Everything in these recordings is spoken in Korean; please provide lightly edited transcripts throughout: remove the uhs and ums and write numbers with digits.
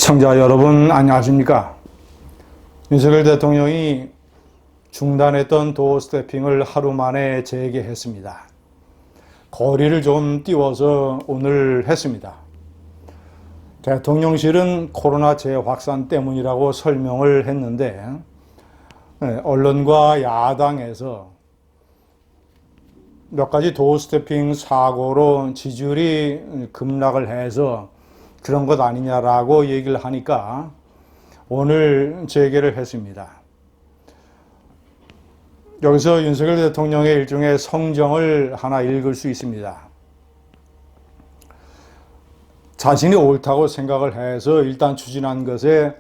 시청자 여러분 안녕하십니까? 윤석열 대통령이 중단했던 도어 스태핑을 하루 만에 재개했습니다. 거리를 좀 띄워서 오늘 했습니다. 대통령실은 코로나 재확산 때문이라고 설명을 했는데 언론과 야당에서 몇 가지 도어 스태핑 사고로 지지율이 급락을 해서 그런 것 아니냐라고 얘기를 하니까 오늘 재개를 했습니다. 여기서 윤석열 대통령의 일종의 성정을 하나 읽을 수 있습니다. 자신이 옳다고 생각을 해서 일단 추진한 것에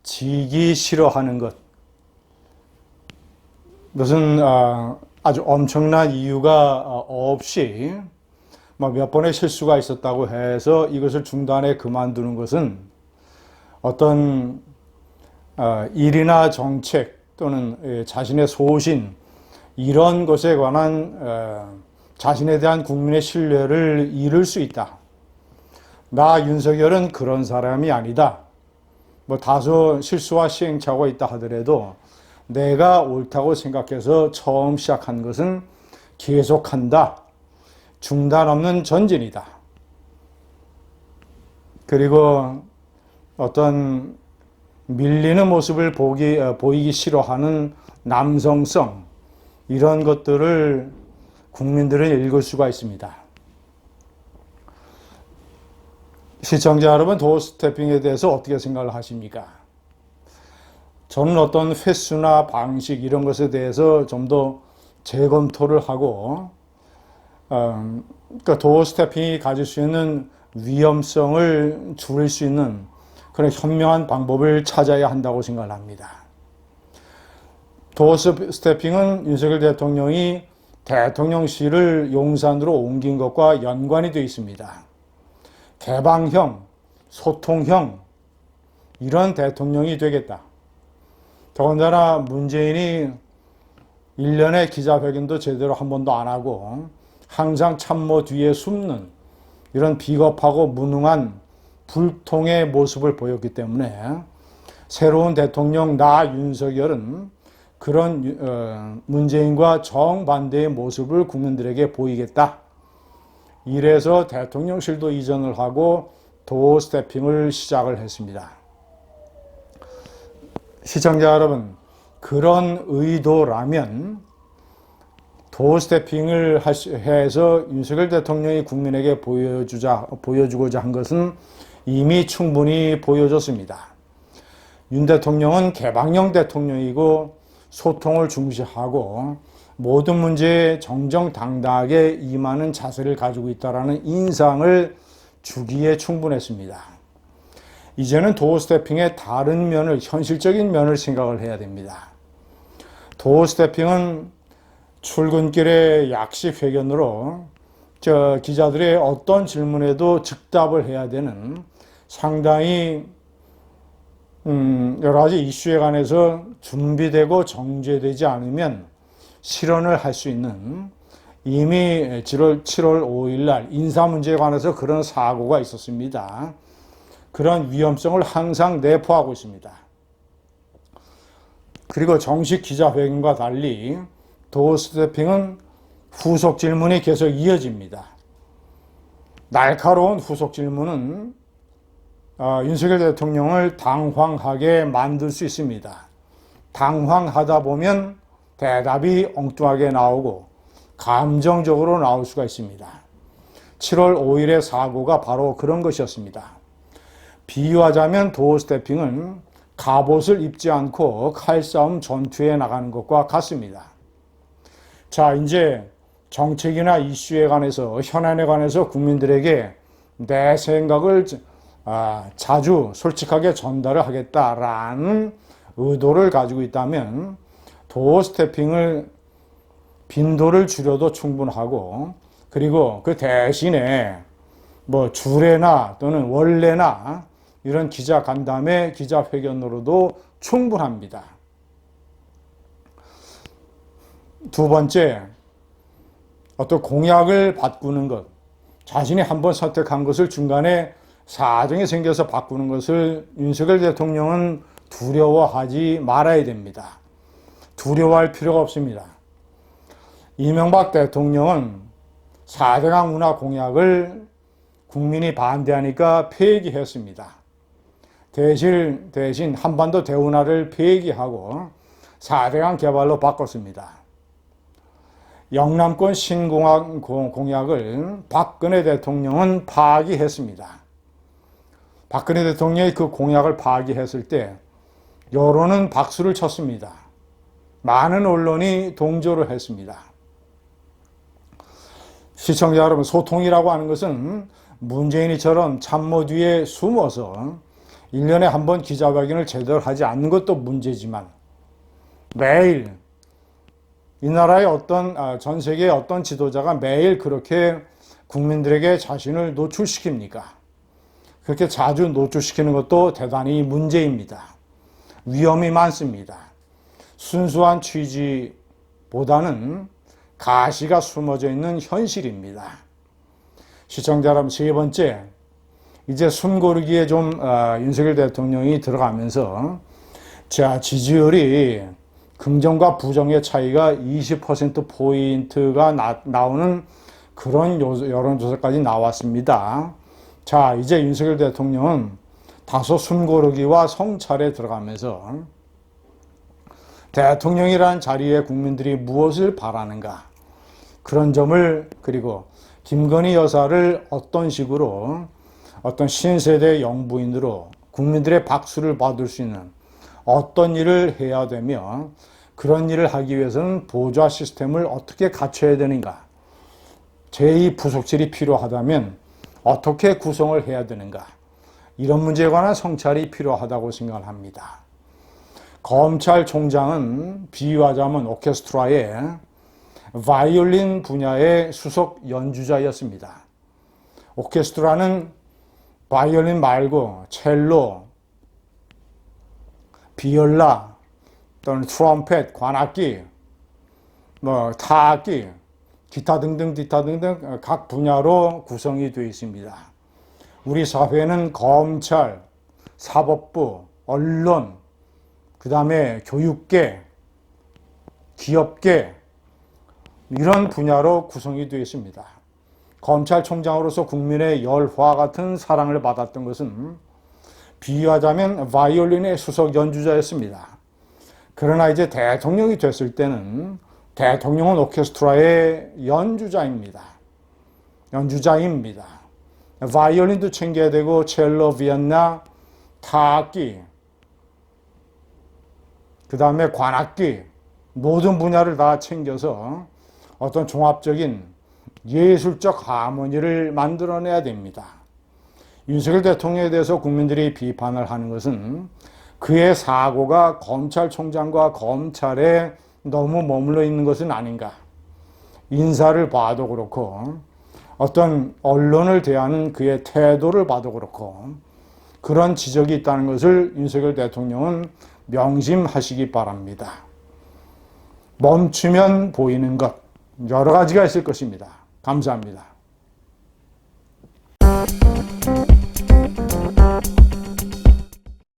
지기 싫어하는 것. 무슨 아주 엄청난 이유가 없이 몇 번의 실수가 있었다고 해서 이것을 중단해 그만두는 것은 어떤 일이나 정책 또는 자신의 소신 이런 것에 관한 자신에 대한 국민의 신뢰를 잃을 수 있다. 나 윤석열은 그런 사람이 아니다. 다소 실수와 시행착오가 있다 하더라도 내가 옳다고 생각해서 처음 시작한 것은 계속한다. 중단 없는 전진이다. 그리고 어떤 밀리는 모습을 보이기 싫어하는 남성성 이런 것들을 국민들은 읽을 수가 있습니다. 시청자 여러분, 도어 스태핑에 대해서 어떻게 생각을 하십니까? 저는 어떤 횟수나 방식 이런 것에 대해서 좀 더 재검토를 하고 그러니까 도어 스태핑이 가질 수 있는 위험성을 줄일 수 있는 그런 현명한 방법을 찾아야 한다고 생각을 합니다. 도어 스태핑은 윤석열 대통령이 대통령실을 용산으로 옮긴 것과 연관이 되어 있습니다. 개방형, 소통형 이런 대통령이 되겠다. 더군다나 문재인이 1년의 기자회견도 제대로 한 번도 안 하고 항상 참모 뒤에 숨는 이런 비겁하고 무능한 불통의 모습을 보였기 때문에 새로운 대통령 나 윤석열은 그런 문재인과 정반대의 모습을 국민들에게 보이겠다. 이래서 대통령실도 이전을 하고 도어 스태핑을 시작을 했습니다. 시청자 여러분, 그런 의도라면 도어 스태핑을 해서 윤석열 대통령이 국민에게 보여주고자 한 것은 이미 충분히 보여줬습니다. 윤 대통령은 개방형 대통령이고 소통을 중시하고 모든 문제에 정정당당하게 임하는 자세를 가지고 있다는 인상을 주기에 충분했습니다. 이제는 도어 스태핑의 다른 면을, 현실적인 면을 생각을 해야 됩니다. 도어 스태핑은 출근길의 약식 회견으로 기자들의 어떤 질문에도 즉답을 해야 되는 상당히 여러 가지 이슈에 관해서 준비되고 정제되지 않으면 실언을 할 수 있는 이미 7월 5일 날 인사 문제에 관해서 그런 사고가 있었습니다. 그런 위험성을 항상 내포하고 있습니다. 그리고 정식 기자회견과 달리 도어 스태핑은 후속 질문이 계속 이어집니다. 날카로운 후속 질문은 윤석열 대통령을 당황하게 만들 수 있습니다. 당황하다 보면 대답이 엉뚱하게 나오고 감정적으로 나올 수가 있습니다. 7월 5일의 사고가 바로 그런 것이었습니다. 비유하자면 도어 스태핑은 갑옷을 입지 않고 칼싸움 전투에 나가는 것과 같습니다. 자, 이제 정책이나 이슈에 관해서, 현안에 관해서 국민들에게 내 생각을 자주 솔직하게 전달을 하겠다라는 의도를 가지고 있다면 도어 스태핑을 빈도를 줄여도 충분하고, 그리고 그 대신에 주례나 또는 원례나 이런 기자 간담회, 기자회견으로도 충분합니다. 두 번째, 어떤 공약을 바꾸는 것. 자신이 한번 선택한 것을 중간에 사정이 생겨서 바꾸는 것을 윤석열 대통령은 두려워하지 말아야 됩니다. 두려워할 필요가 없습니다. 이명박 대통령은 4대강 문화 공약을 국민이 반대하니까 폐기했습니다. 대신 한반도 대운하를 폐기하고 4대강 개발로 바꿨습니다. 영남권 신공항 공약을 박근혜 대통령은 파기했습니다. 박근혜 대통령이 그 공약을 파기했을 때 여론은 박수를 쳤습니다. 많은 언론이 동조를 했습니다. 시청자 여러분, 소통이라고 하는 것은 문재인이처럼 참모 뒤에 숨어서 1년에 한 번 기자회견을 제대로 하지 않는 것도 문제지만 매일 이 나라의 전 세계의 어떤 지도자가 매일 그렇게 국민들에게 자신을 노출시킵니까? 그렇게 자주 노출시키는 것도 대단히 문제입니다. 위험이 많습니다. 순수한 취지보다는 가시가 숨어져 있는 현실입니다. 시청자 여러분, 세 번째, 이제 숨고르기에 좀 윤석열 대통령이 들어가면서 지지율이 긍정과 부정의 차이가 20%포인트가 나오는 그런 여론조사까지 나왔습니다. 자, 이제 윤석열 대통령은 다소 숨고르기와 성찰에 들어가면서 대통령이라는 자리에 국민들이 무엇을 바라는가, 그런 점을, 그리고 김건희 여사를 어떤 식으로 어떤 신세대 영부인으로 국민들의 박수를 받을 수 있는 어떤 일을 해야 되며, 그런 일을 하기 위해서는 보좌 시스템을 어떻게 갖춰야 되는가, 제2부속실이 필요하다면 어떻게 구성을 해야 되는가, 이런 문제에 관한 성찰이 필요하다고 생각을 합니다. 검찰총장은 비유하자면 오케스트라의 바이올린 분야의 수석 연주자였습니다. 오케스트라는 바이올린 말고 첼로, 비올라, 또는 트럼펫, 관악기, 타악기, 기타 등등 각 분야로 구성이 되어 있습니다. 우리 사회는 검찰, 사법부, 언론, 그 다음에 교육계, 기업계, 이런 분야로 구성이 되어 있습니다. 검찰총장으로서 국민의 열화 같은 사랑을 받았던 것은 비유하자면 바이올린의 수석 연주자였습니다. 그러나 이제 대통령이 됐을 때는 대통령은 오케스트라의 연주자입니다. 바이올린도 챙겨야 되고 첼로, 비엔나, 타악기, 그 다음에 관악기, 모든 분야를 다 챙겨서 어떤 종합적인 예술적 하모니를 만들어내야 됩니다. 윤석열 대통령에 대해서 국민들이 비판을 하는 것은 그의 사고가 검찰총장과 검찰에 너무 머물러 있는 것은 아닌가. 인사를 봐도 그렇고 어떤 언론을 대하는 그의 태도를 봐도 그렇고 그런 지적이 있다는 것을 윤석열 대통령은 명심하시기 바랍니다. 멈추면 보이는 것, 여러 가지가 있을 것입니다. 감사합니다.